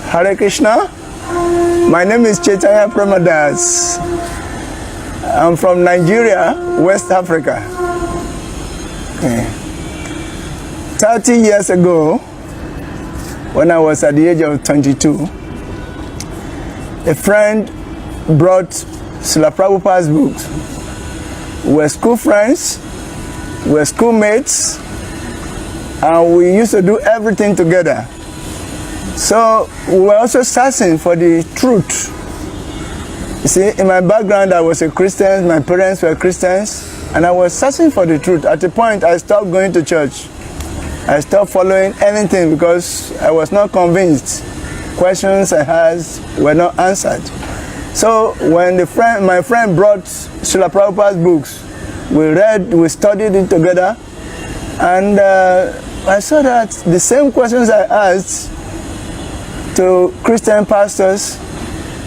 Hare Krishna. My name is Chaitanya Pramadas. I'm from Nigeria, West Africa. Okay. 30 years ago, when I was at the age of 22, a friend brought Srila Prabhupada's books. We were school friends, we were schoolmates, and we used to do everything together. So we were also searching for the truth. You see, in my background, I was a Christian, my parents were Christians, and I was searching for the truth. At a point, I stopped going to church. I stopped following anything because I was not convinced. Questions I had were not answered. So when my friend brought Srila Prabhupada's books, we studied it together, and I saw that the same questions I asked to Christian pastors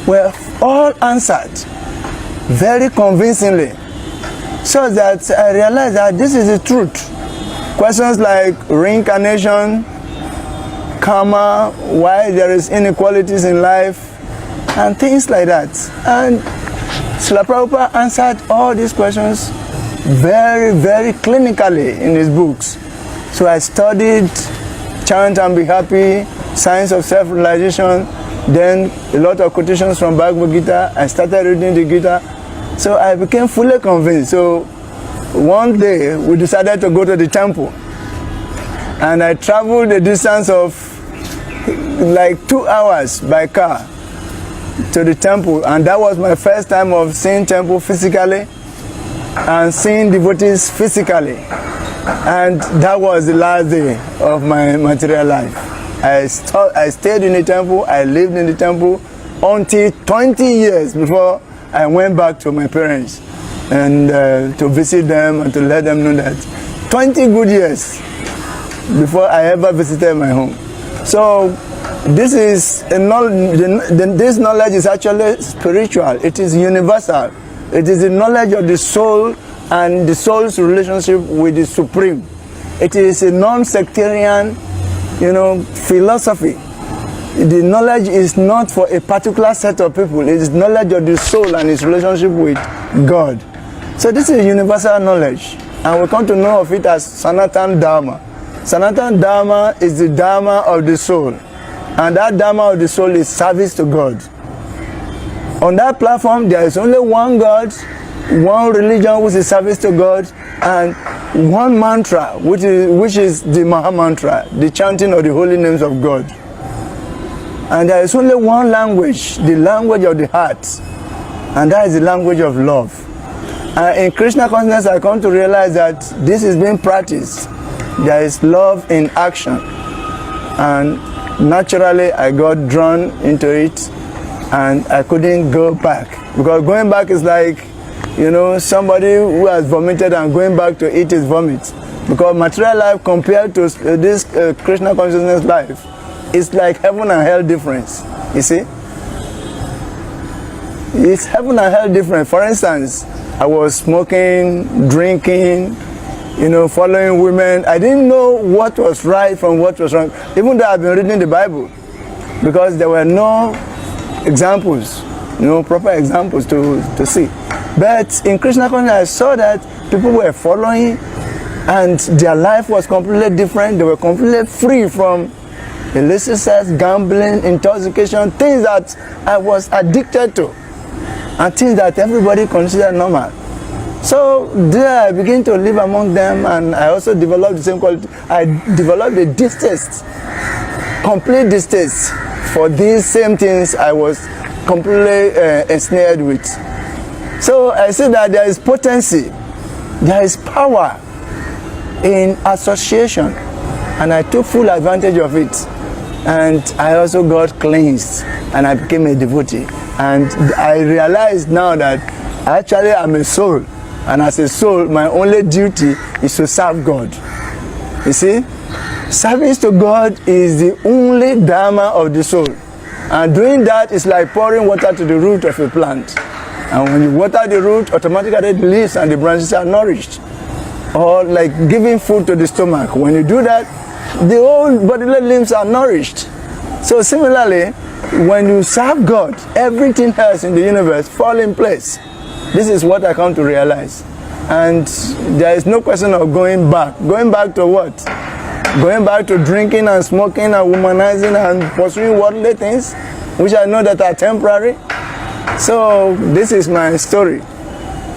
were all answered very convincingly, so that I realized that this is the truth. Questions like reincarnation, karma, why there is inequalities in life, and things like that. And Srila Prabhupada answered all these questions very, very clinically in his books. So I studied Chant and Be Happy, Science of Self-Realization, then a lot of quotations from Bhagavad Gita. I started reading the Gita. So I became fully convinced. So one day we decided to go to the temple. And I traveled a distance of like 2 hours by car to the temple. And that was my first time of seeing temple physically and seeing devotees physically. And that was the last day of my material life. I stayed in the temple, I lived in the temple until 20 years before I went back to my parents and to visit them and to let them know that 20 good years before I ever visited my home. So this is a knowledge, this knowledge is actually spiritual, it is universal. It is the knowledge of the soul and the soul's relationship with the Supreme. It is a non-sectarian, philosophy. The knowledge is not for a particular set of people. It is knowledge of the soul and its relationship with God. So this is universal knowledge, and we come to know of it as Sanatan Dharma. Sanatan Dharma is the Dharma of the soul, and that Dharma of the soul is service to God. On that platform, there is only one God, one religion which is service to God, and one mantra which is the Maha Mantra, the chanting of the holy names of God. And there is only one language, the language of the heart, and that is the language of love. And in Krishna consciousness, I come to realize that this is being practiced. There is love in action, and naturally I got drawn into it, and I couldn't go back, because going back is like, somebody who has vomited and going back to eat his vomit. Because material life compared to this Krishna consciousness life is like heaven and hell difference. You see, it's heaven and hell different. For instance, I was smoking, drinking, following women. I didn't know what was right from what was wrong, even though I've been reading the Bible, because there were no examples, proper examples to see. But in Krishna consciousness, I saw that people were following, and their life was completely different. They were completely free from illicit sex, gambling, intoxication, things that I was addicted to, and things that everybody considered normal. So there I began to live among them, and I also developed the same quality. I developed a distaste, complete distaste for these same things I was completely ensnared with. So I see that there is potency, there is power in association, and I took full advantage of it. And I also got cleansed, and I became a devotee. And I realized now that actually I'm a soul, and as a soul, my only duty is to serve God. You see, service to God is the only dharma of the soul, and doing that is like pouring water to the root of a plant. And when you water the root, automatically the leaves and the branches are nourished. Or like giving food to the stomach. When you do that, the whole bodily limbs are nourished. So similarly, when you serve God, everything else in the universe fall in place. This is what I come to realize. And there is no question of going back. Going back to what? Going back to drinking and smoking and womanizing and pursuing worldly things, which I know that are temporary. So this is my story.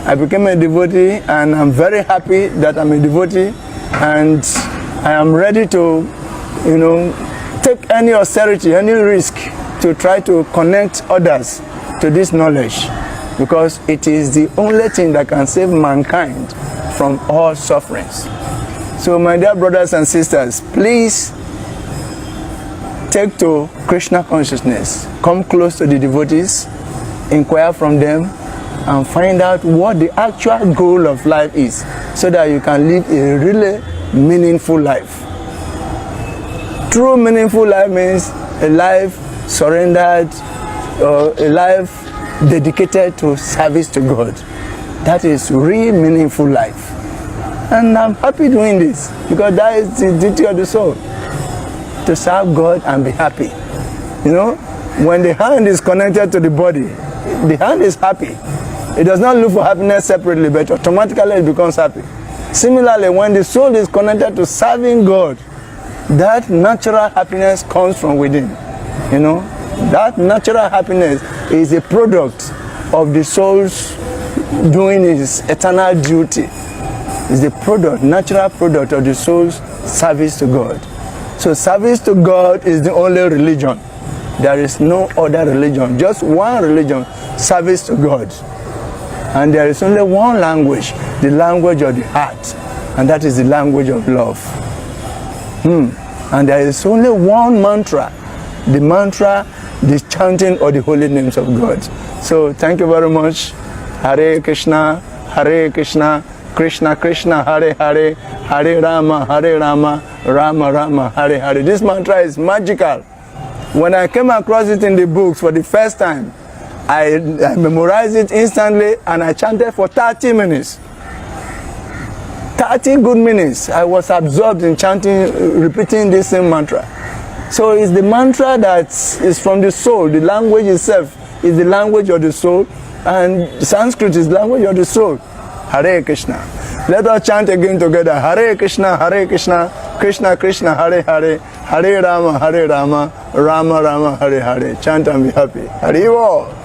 I became a devotee, and I'm very happy that I'm a devotee, and I am ready to, take any austerity, any risk to try to connect others to this knowledge, because it is the only thing that can save mankind from all sufferings. So my dear brothers and sisters, please take to Krishna consciousness. Come close to the devotees, inquire from them, and find out what the actual goal of life is, so that you can live a really meaningful life. True meaningful life means a life surrendered, or a life dedicated to service to God. That is real meaningful life. And I'm happy doing this, because that is the duty of the soul, to serve God and be happy. When the hand is connected to the body, the hand is happy. It does not look for happiness separately, but automatically it becomes happy. Similarly, when the soul is connected to serving God, that natural happiness comes from within. That natural happiness is a product of the soul's doing its eternal duty. It's the natural product of the soul's service to God. So service to God is the only religion. There is no other religion, just one religion, service to God. And there is only one language, the language of the heart, and that is the language of love. And there is only one mantra, the chanting of the holy names of God. So thank you very much. Hare Krishna, Krishna Krishna, Hare Hare, Hare Rama, Rama Rama, Hare Hare. This mantra is magical. When I came across it in the books for the first time, I memorized it instantly, and I chanted for 30 minutes. 30 good minutes. I was absorbed in chanting, repeating this same mantra. So it's the mantra that is from the soul. The language itself is the language of the soul, and Sanskrit is the language of the soul. Hare Krishna. Let us chant again together. Hare Krishna, Krishna Krishna, Hare Hare, Hare Rama, Rama Rama, Hare Hare. Chant and be happy. Hare Bo.